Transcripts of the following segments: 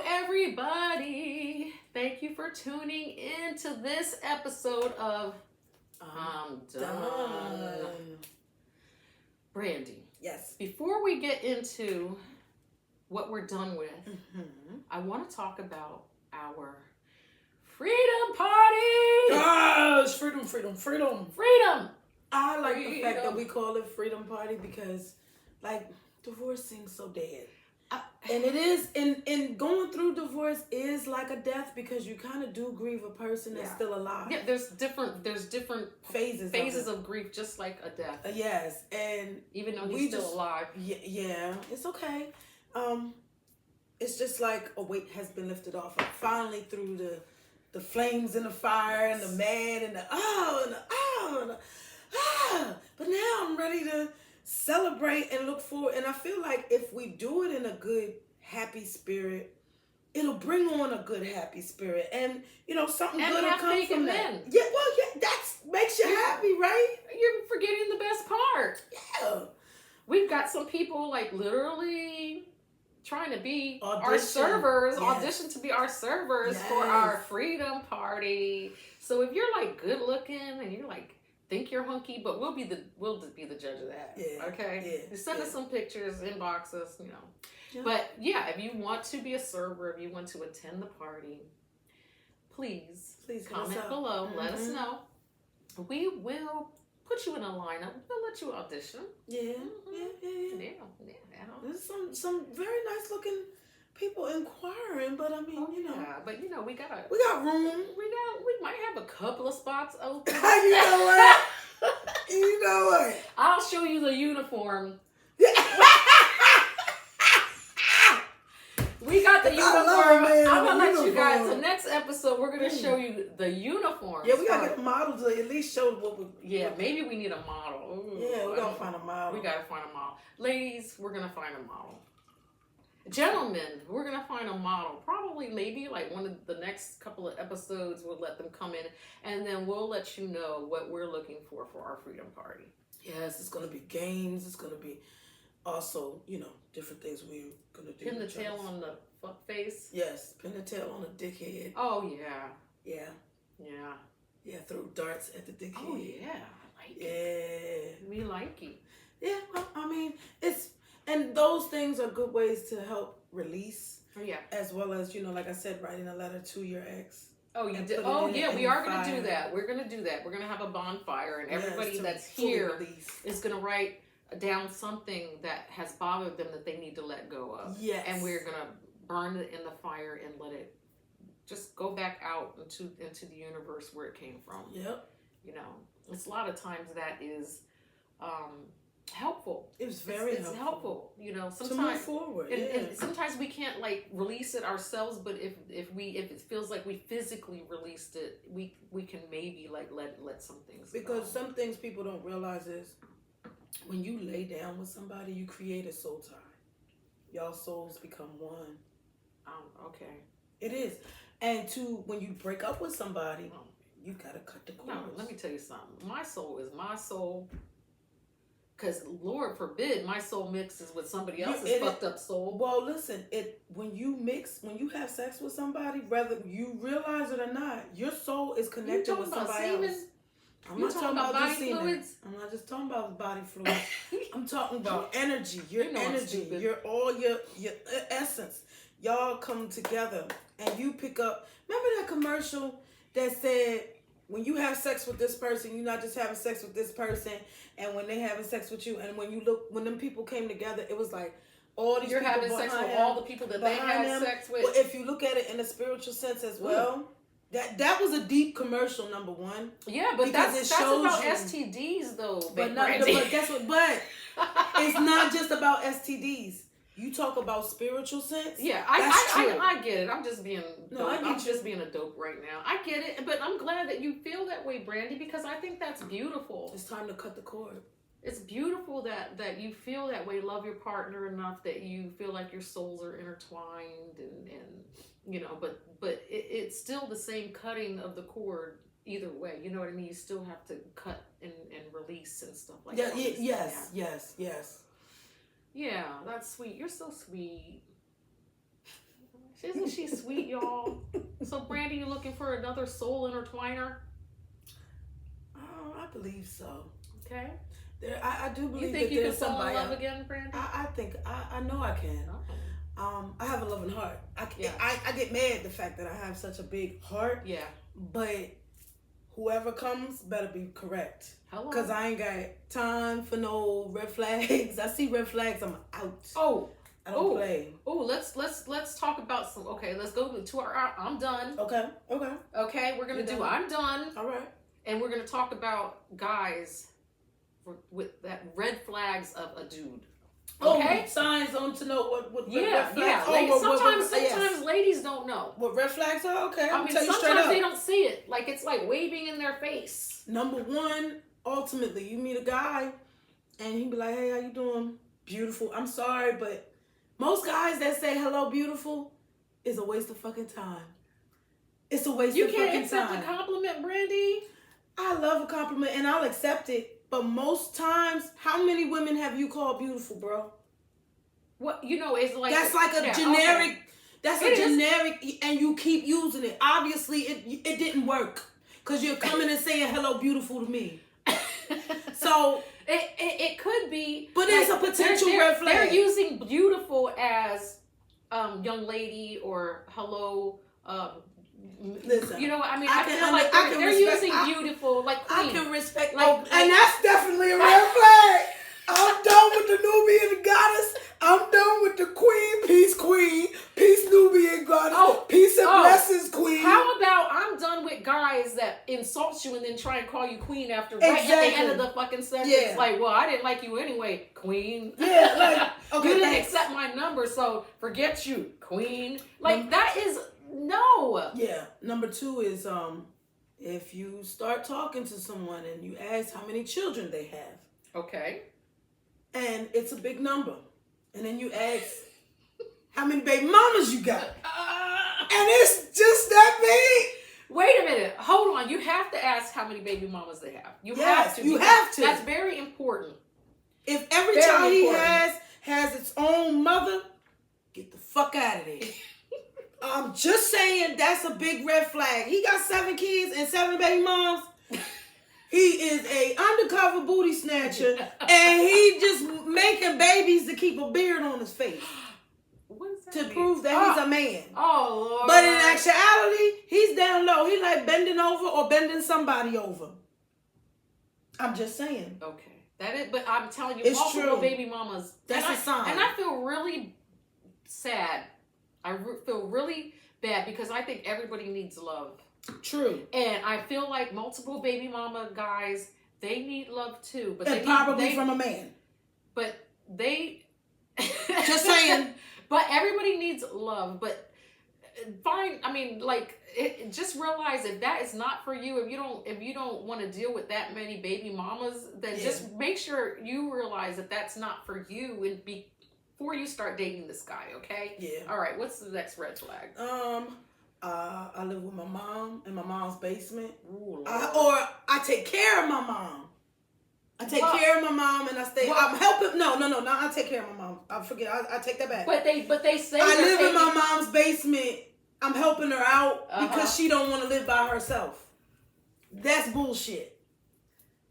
Hello, everybody. Thank you for tuning in to this episode of I'm Done. Brandi. Yes. Before we get into what we're done with, I want to talk about our freedom party. Gosh, freedom, freedom, freedom. Freedom. I like the fact that we call it freedom party because, like, divorce seems so dead. And it is, and going through divorce is like a death because you kind of do grieve a person that's still alive. Yeah, there's different phases of grief, just like a death. Yes, and even though he's still alive. Yeah, it's okay. It's just like a weight has been lifted off. I'm finally through the flames and the fire and the mad and the but now I'm ready to celebrate and look forward. And I feel like if we do it in a good, happy spirit, it'll bring on a good, happy spirit. And, you know, something good will come from that. Yeah, well, yeah, that makes you happy, right? You're forgetting the best part. Yeah. We've got some people, like, literally trying to be our servers, audition to be our servers for our freedom party. So if you're, like, good looking and you're, like, think you're hunky, but we'll be the judge of that. Yeah. Okay. Yeah. Send us some pictures, inbox us, you know. Yeah. But yeah, if you want to be a server, if you want to attend the party, please comment below. Let us know. We will put you in a lineup. We'll let you audition. Yeah. Yeah. There's some very nice looking people inquiring, but I mean, you know. Yeah, but you know, we got room. We might have a couple of spots open. You know what? You know what? I'll show you the uniform. We got the uniform. I'm gonna let you guys. The next episode, we're gonna show you the uniform. Yeah, we gotta get a model to at least show what we. Yeah, maybe we need a model. Ooh, yeah, we gotta find a model. We gotta find a model. Ladies, we're gonna find a model. Gentlemen, we're gonna find a model. Probably, maybe like one of the next couple of episodes, we'll let them come in, and then we'll let you know what we're looking for our freedom party. Yes, it's gonna be games. It's gonna be also, you know, different things we're gonna do. Pin the tail on the fuck face. Yes, pin the tail on the dickhead. Oh yeah. Yeah. Throw darts at the dickhead. Oh yeah, I like it. We like it. Yeah, well, I mean, and those things are good ways to help release. Yeah. As well as, you know, like I said, writing a letter to your ex. Oh, you did? Oh, yeah, we are going to do that. We're going to do that. We're going to have a bonfire, and everybody that's here is going to write down something that has bothered them that they need to let go of. Yes. And we're going to burn it in the fire and let it just go back out into the universe where it came from. Yep. You know, it's a lot of times that is helpful. It's helpful. You know, sometimes to move forward. And sometimes we can't like release it ourselves, but if it feels like we physically released it, we can maybe like let some things because go. Some things people don't realize is when you lay down with somebody, you create a soul tie. Y'all souls become one. Okay. It is. And when you break up with somebody, you gotta cut the cords. No, let me tell you something. My soul is my soul. Because Lord forbid my soul mixes with somebody else's fucked up soul. Well, listen, when you have sex with somebody, whether you realize it or not, your soul is connected with somebody else. I'm not talking about body fluids. I'm not just talking about body fluids. I'm talking about energy. Your energy, your essence. Y'all come together and you pick up. Remember that commercial that said, when you have sex with this person, you're not just having sex with this person, and when they having sex with you, and when them people came together, it was like all these. You're people having sex with all the people that they had sex with. Well, if you look at it in a spiritual sense as well, that was a deep commercial. Number one. Yeah, but that's about STDs though. But guess what? But it's not just about STDs. You talk about spiritual sense. Yeah, I get it. I'm just being being a dope right now. I get it, but I'm glad that you feel that way, Brandi, because I think that's beautiful. It's time to cut the cord. It's beautiful that you feel that way. Love your partner enough that you feel like your souls are intertwined, and you know, but it's still the same cutting of the cord either way. You know what I mean? You still have to cut and release and stuff like that. Yes. Yeah, that's sweet. You're so sweet. Isn't she sweet, y'all? So, Brandi, you looking for another soul intertwiner? I believe so. Okay. I do believe you think that you there's can fall somebody in love again, Brandi? I think I know I can. Oh. I have a loving heart. I get mad at the fact that I have such a big heart. Yeah. But whoever comes better be correct. Hello. Because I ain't got time for no red flags. I see red flags, I'm out. Oh. I don't play. Oh, let's talk about some. Okay, let's go to our I'm done. Okay. Okay, we're gonna do I'm done. All right. And we're gonna talk about guys with that red flags of a dude. Okay. Signs on to know what red flags. Sometimes ladies don't know what red flags are. Okay. I mean, sometimes they don't see it. Like it's like waving in their face. Number one, ultimately, you meet a guy, and he be like, "Hey, how you doing? Beautiful." I'm sorry, but most guys that say hello, beautiful, is a waste of fucking time. It's a waste of fucking time. You can't accept a compliment, Brandi? I love a compliment and I'll accept it. But most times, how many women have you called beautiful, bro? What, it's like... That's like a generic... Okay. That's a generic, and you keep using it. Obviously, it didn't work. Because you're coming and saying hello, beautiful to me. So... It could be, but it's a potential red flag. They're using beautiful as young lady or hello. Listen, I feel like they're using beautiful like queen. I can respect, and that's definitely a red flag. I'm done with the Nubian goddess. I'm done with the queen. Peace, Nubian goddess. Peace and blessings, queen. How about I'm done with guys that insult you and then try and call you queen after right at the end of the fucking sentence? Yeah. Like, well, I didn't like you anyway, queen. Yeah, like, okay, you didn't accept my number, so forget you, queen. Like, that is, no. Yeah. Number two is, if you start talking to someone and you ask how many children they have. Okay. And it's a big number. And then you ask how many baby mamas you got. And it's just that big. Wait a minute. Hold on. You have to ask how many baby mamas they have. You have to. That's very important. If every child he has its own mother, get the fuck out of there. I'm just saying that's a big red flag. He got 7 kids and 7 baby moms. He is a undercover booty snatcher, and he just making babies to keep a beard on his face to prove that he's a man. Oh, Lord. But in actuality, he's down low. He like bending over or bending somebody over. I'm just saying. Okay, that is. But I'm telling you, it's multiple true. Baby mamas. That's a sign. And I feel really sad. I feel really bad because I think everybody needs love. True. And I feel like multiple baby mama guys, they need love too. But and probably from a man. But they... Just saying. But everybody needs love. But fine, just realize if that is not for you, if you don't want to deal with that many baby mamas, then just make sure you realize that that's not for you and before you start dating this guy, okay? Yeah. All right, what's the next red flag? I live with my mom in my mom's basement. Ooh, I take care of my mom. I take care of my mom and I stay. I'm helping. No. I take care of my mom. I forget. I take that back. But they say I live in my mom's basement. I'm helping her out because she don't want to live by herself. That's bullshit.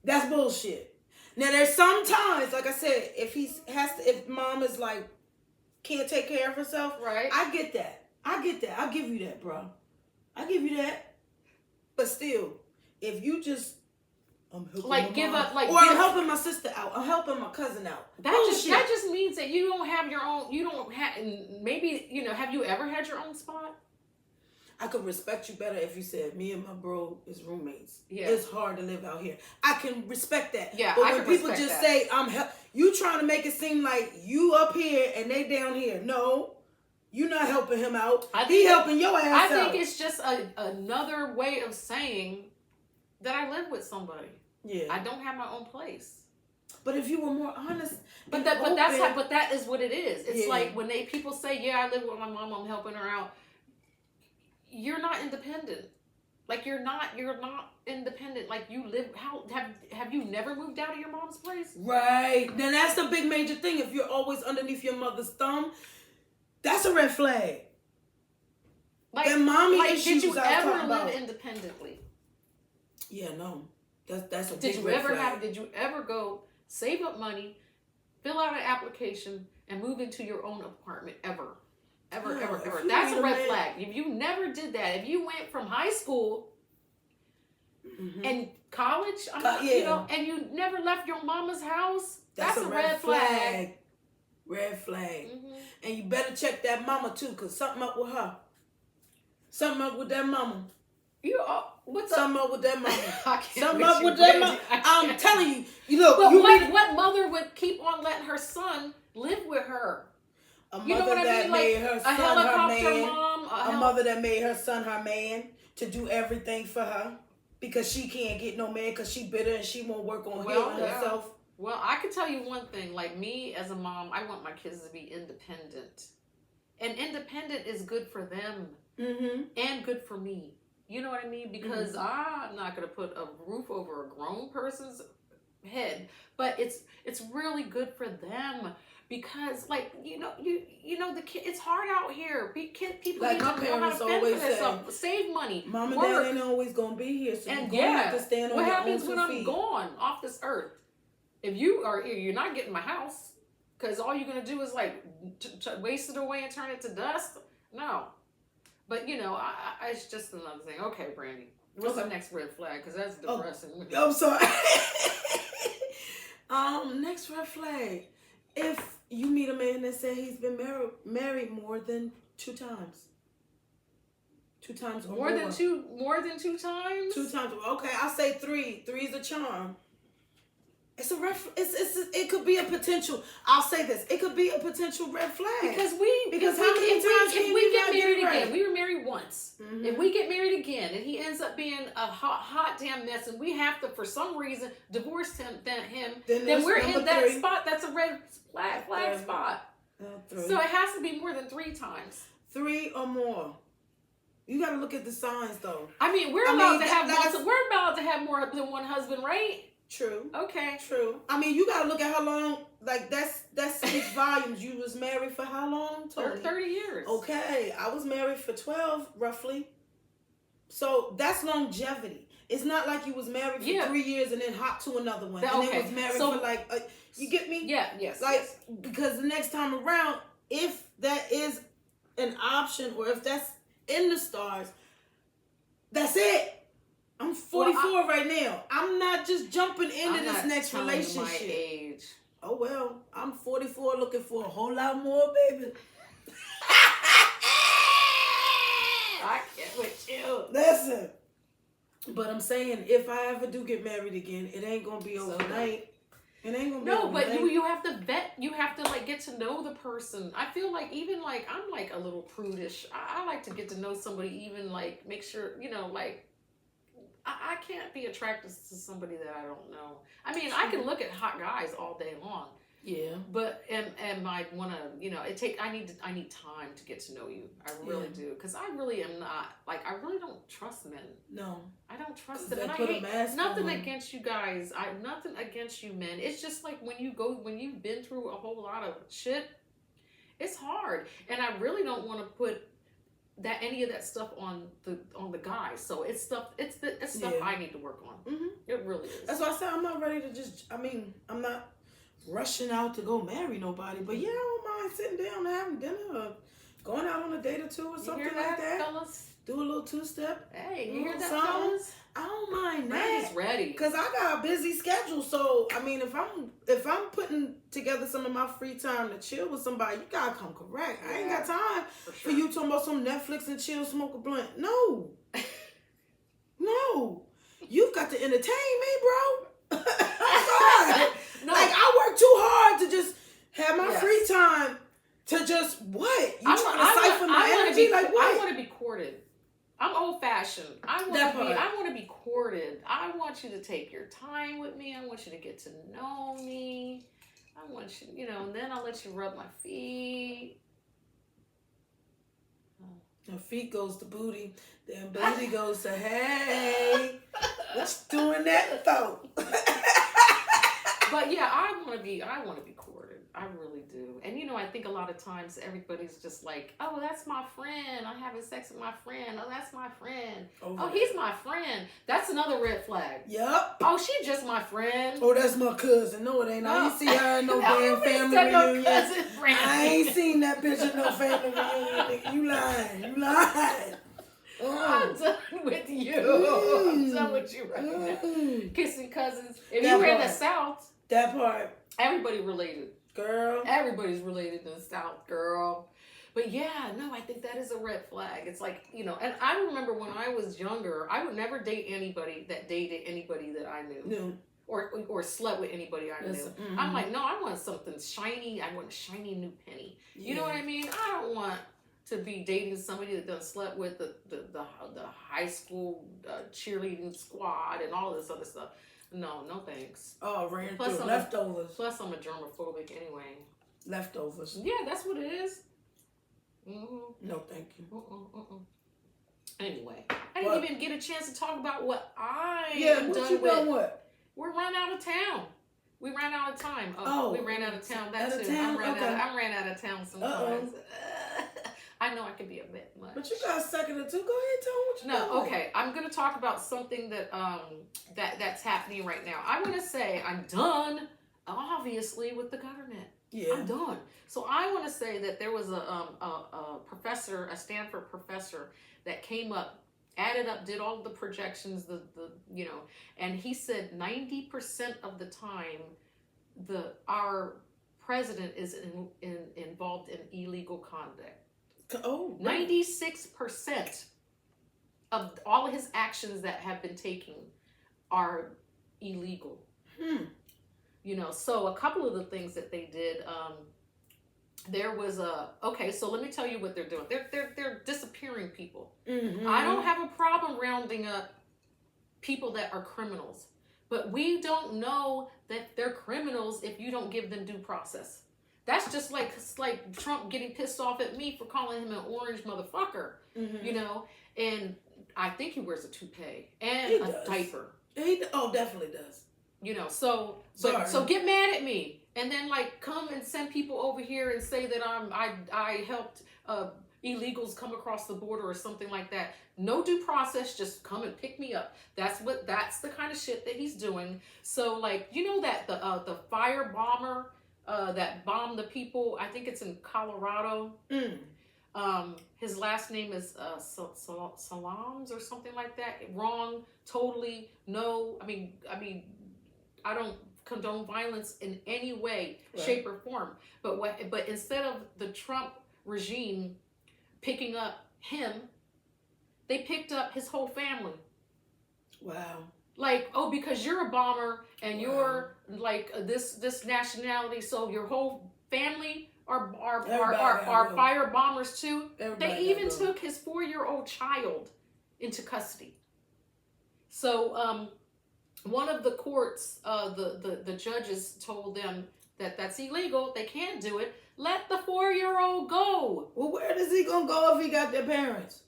That's bullshit. Now there's sometimes, like I said, if mom is like can't take care of herself, right? I get that. I'll give you that, bro. I'll give you that. But still, if you just I'm helping my sister out. I'm helping my cousin out. That just means that you don't have your own. You don't have. Maybe have you ever had your own spot? I could respect you better if you said me and my bro is roommates. Yeah, it's hard to live out here. I can respect that. Yeah, but when people just say you trying to make it seem like you up here and they down here. No. You're not helping him out. He helping your ass out. I think it's just another way of saying that I live with somebody. Yeah. I don't have my own place. But if you were more honest, but that is what it is. It's like when people say, "Yeah, I live with my mom. I'm helping her out." You're not independent. Like you're not independent. Like you live. How have you never moved out of your mom's place? Right. Then that's the big major thing. If you're always underneath your mother's thumb. That's a red flag. Like, mommy like, issues did you ever live about. independently? Yeah, no. That's a did big you red ever flag. have? Did you ever go save up money, fill out an application, and move into your own apartment ever? Ever. That's a red flag. If you never did that, if you went from high school and college, you know, and you never left your mama's house, that's a red flag. Red flag. And you better check that mama too, because something up with her. Something up with that mama. What's something up with that mama? Something up with that mama. I'm telling you. You look. But what mother would keep on letting her son live with her? A mother that made her son her man. A mother that made her son her man to do everything for her because she can't get no man because she bitter and she won't work on healing herself. Well, I can tell you one thing. Like me as a mom, I want my kids to be independent. And independent is good for them and good for me. You know what I mean? Because I'm not going to put a roof over a grown person's head. But it's really good for them. Because, like, you know, the kid, it's hard out here. People like need my to know how to fend for themselves. Save money. Mom and dad ain't always going to be here. So you're going to have to stand on your own 2 feet. What happens when I'm gone off this earth? If you're not getting my house, because all you're going to do is, like, waste it away and turn it to dust. No. But, you know, it's just another thing. Okay, Brandi. What's the next red flag? Because that's depressing. I'm sorry. Next red flag. If you meet a man that said he's been married more than 2 times. 2 times or more. More than 2 times? 2 times. Okay, I'll say 3. 3 is a charm. It's a it could be a potential. I'll say this. It could be a potential red flag. Because if we get married again, we were married once. If we get married again and he ends up being a hot damn mess and we have to, for some reason, divorce him, then we're in that spot. That's a red flag spot. So it has to be more than 3 times. 3 or more. You got to look at the signs, though. I mean, we're allowed to have more than one husband, right? True. Okay. True. I mean, you gotta look at how long. Like that's speaks volumes. You was married for how long? Toni? 30 years. Okay, I was married for 12, roughly. So that's longevity. It's not like you was married for 3 years and then hop to another one, and then was married for like. You get me? Yeah. Yes. Like because the next time around, if that is an option or if that's in the stars, that's it. I'm 44 right now. I'm not just jumping into this next relationship. My age. Oh well, I'm 44, looking for a whole lot more, baby. I get with you. Listen, but I'm saying if I ever do get married again, it ain't gonna be overnight. It ain't gonna be overnight. But you have to vet. You have to like get to know the person. I feel like even like I'm like a little prudish. I like to get to know somebody. Even like make sure like. I can't be attracted to somebody that I don't know. I mean, I can look at hot guys all day long. Yeah. But and I want to, I need time to get to know you. I really do, because I really am not I really don't trust men. No, I don't trust them. And I hate nothing against you guys. Nothing against you men. It's just like when you've been through a whole lot of shit, it's hard, and I really don't want to put any of that stuff on the guys. So it's stuff I need to work on. It really is. That's why I said I'm not ready to I'm not rushing out to go marry nobody, but yeah, I don't mind sitting down and having dinner or going out on a date or 2 or something like that. Fellas? Do a little 2-step. Hey, you hear that, fellas? I don't mind that. Brandi's ready. Because I got a busy schedule. So, I mean, if I'm putting together some of my free time to chill with somebody, you got to come correct. I ain't got time for you talking about some Netflix and chill, smoke a blunt. No. No. You've got to entertain me, bro. No. Like, I work too hard to just have my free time to just what? You trying to siphon my energy? Like what? I want to be courted. I'm old fashioned. I want to be courted. I want you to take your time with me. I want you to get to know me. I want you, and then I'll let you rub my feet. Now feet goes to booty, then booty goes to hey. What's doing that though? But yeah, I want to be courted. I really do. And, I think a lot of times everybody's just like, oh, that's my friend. I'm having sex with my friend. Oh, that's my friend. Oh, he's my friend. That's another red flag. Yep. Oh, she just my friend. Oh, that's my cousin. No, it ain't. I ain't see her in no damn family reunion. I ain't seen that bitch in no family reunion. You lying. I'm done with you. I'm done with you right now. Kissing cousins. If you were in the South. That part. Everybody related. Girl. Everybody's related in the South, girl. But yeah, no, I think that is a red flag. It's like, and I remember when I was younger, I would never date anybody that dated anybody that I knew. No. Or slept with anybody I knew. Mm-hmm. I'm like, no, I want something shiny. I want a shiny new penny. Yeah. You know what I mean? I don't want to be dating somebody that done slept with the high school cheerleading squad and all this other stuff. No thanks. Oh, ran through leftovers. Plus, I'm a germophobic anyway. Leftovers. Yeah, that's what it is. Mm-hmm. No, thank you. Anyway, I didn't even get a chance to talk about what I am done with. Done what? We're run out of town. We ran out of time. We ran out of town. That's it. I ran out of town sometimes. I know I can be a bit much. But you got a second or two. Go ahead, tell me what you No, okay. I'm going to talk about something that that's happening right now. I want to say I'm done, obviously, with the government. Yeah. I'm done. So I want to say that there was a professor, a Stanford professor, that came up, added up, did all the projections, and he said 90% of the time, our president is involved in illegal conduct. Oh, 96% of all of his actions that have been taken are illegal. So a couple of the things that they did, there was so let me tell you what they're doing. They're disappearing people. Mm-hmm. I don't have a problem rounding up people that are criminals, but we don't know that they're criminals if you don't give them due process. That's just like Trump getting pissed off at me for calling him an orange motherfucker, and I think he wears a toupee and a diaper. He definitely does. So get mad at me and then come and send people over here and say that I helped illegals come across the border or something like that. No due process, just come and pick me up. That's the kind of shit that he's doing. So that the fire bomber that bombed the people, I think it's in Colorado. His last name is Salams or something like that. Wrong, totally. No, I mean, I don't condone violence in any way, shape, or form. But instead of the Trump regime picking up him, they picked up his whole family. Wow. Because you're a bomber and you're this nationality, so your whole family are fire bombers too. They even took his 4-year-old child into custody. So one of the courts, the judges told them that's illegal. They can't do it. Let the 4-year-old go. Well, where is he gonna go if he got their parents?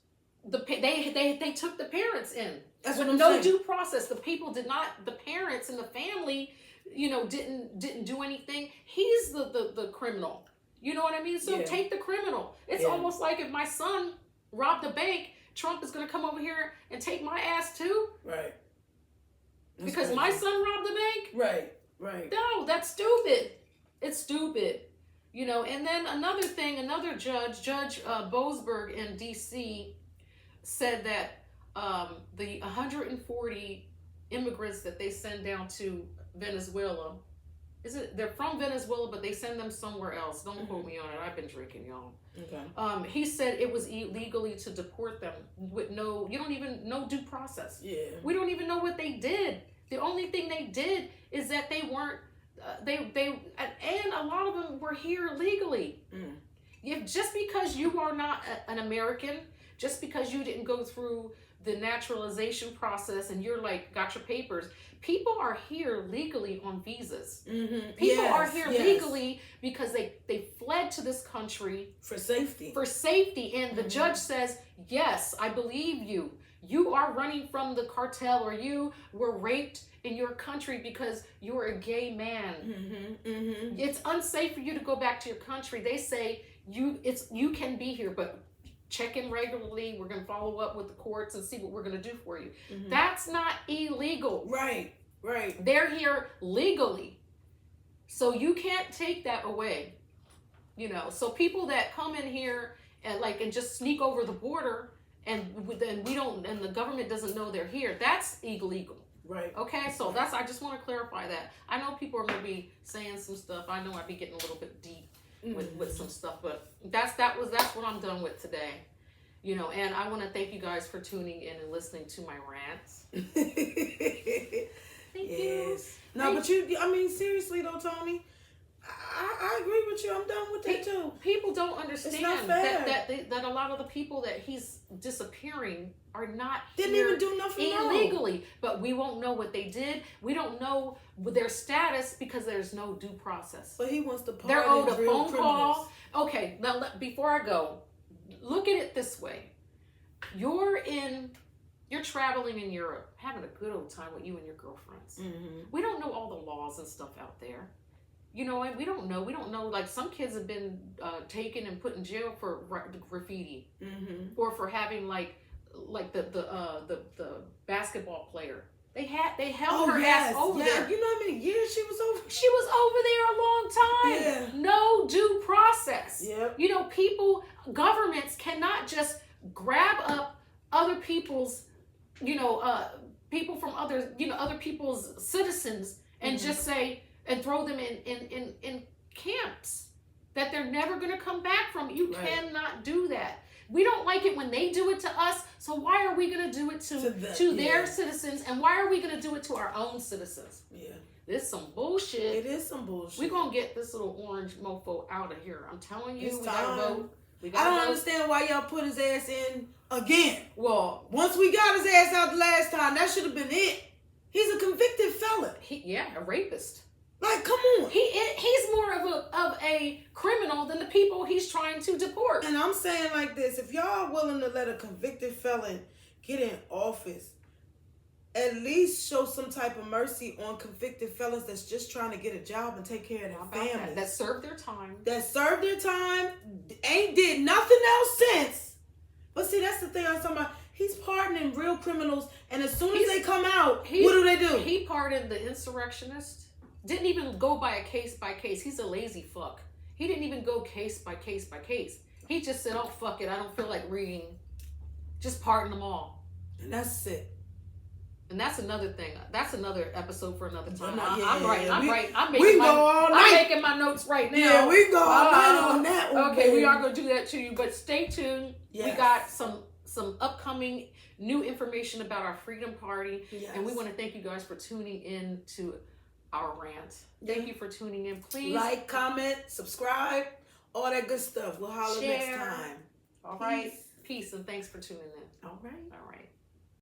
They took the parents in. That's with what I'm no saying. due process. The people did not. The parents and the family, didn't do anything. He's the criminal. You know what I mean? So take the criminal. It's almost like if my son robbed a bank, Trump is gonna come over here and take my ass too. Right. That's because crazy. My son robbed the bank. Right. No, that's stupid. It's stupid. And then another judge, Judge Boasberg in D.C., said that the 140 immigrants that they send down to Venezuela, they're from Venezuela, but they send them somewhere else. Don't quote me on it. I've been drinking, y'all. Okay. He said it was illegally to deport them with no due process. Yeah. We don't even know what they did. The only thing they did is that they weren't. And a lot of them were here legally. Just because you are not an American, just because you didn't go through the naturalization process and you're got your papers, people are here legally on visas. People are here legally because they fled to this country for safety. And the judge says, yes, I believe you. you are running from the cartel, or you were raped in your country because you're a gay man. It's unsafe for you to go back to your country. They say you can be here, but check in regularly. We're going to follow up with the courts and see what we're going to do for you. That's not illegal. Right. They're here legally. So you can't take that away. So people that come in here and just sneak over the border and then the government doesn't know they're here, that's illegal. Right. Okay, so I just want to clarify that. I know people are going to be saying some stuff. I know I'd be getting a little bit deep with some stuff, but that's what I'm done with today. And I want to thank you guys for tuning in and listening to my rants. Thank you. No, but seriously though, Toni, I agree with you. I'm done with that too. People don't understand that a lot of the people that he's disappearing are not didn't even do nothing illegally, wrong. But we won't know what they did. We don't know their status because there's no due process. But he wants to pardon. They're owed a phone criminals. call. Okay, now before I go, look at it this way: you're traveling in Europe, having a good old time with you and your girlfriends. We don't know all the laws and stuff out there. And we don't know. Like, some kids have been taken and put in jail for graffiti, or for having like the basketball player. They held her ass over there. You know how many years she was over? She was over there a long time. Yeah. No due process. Yep. Governments cannot just grab up other people's, people from other people's citizens and just say, and throw them in camps that they're never going to come back from. You cannot do that. We don't like it when they do it to us, so why are we going to do it to their citizens, and why are we going to do it to our own citizens? Yeah. This is some bullshit. It is some bullshit. We're going to get this little orange mofo out of here. I'm telling you, we got to vote. I don't understand why y'all put his ass in again. Well, once we got his ass out the last time, that should have been it. He's a convicted felon. A rapist. Like, come on. He's more of a criminal than the people he's trying to deport. And I'm saying like this: if y'all are willing to let a convicted felon get in office, at least show some type of mercy on convicted felons that's just trying to get a job and take care of their families. That served their time. Ain't did nothing else since. But see, that's the thing I'm talking about. He's pardoning real criminals, and as soon as they come out, what do they do? He pardoned the insurrectionist. Didn't even go by a case by case. He's a lazy fuck. He didn't even go case by case by case. He just said, "Oh, fuck it, I don't feel like reading. Just pardon them all." And that's it. And that's another thing. That's another episode for another time. I'm right. I'm making my notes right now. Yeah, we go all night on that one. Okay, we are going to do that to you. But stay tuned. Yes. We got some upcoming new information about our Freedom Party. Yes. And we want to thank you guys for tuning in to our rant. Thank you for tuning in. Please like, comment, subscribe, all that good stuff. We'll holler next time. All right. Peace and thanks for tuning in. All right. All right.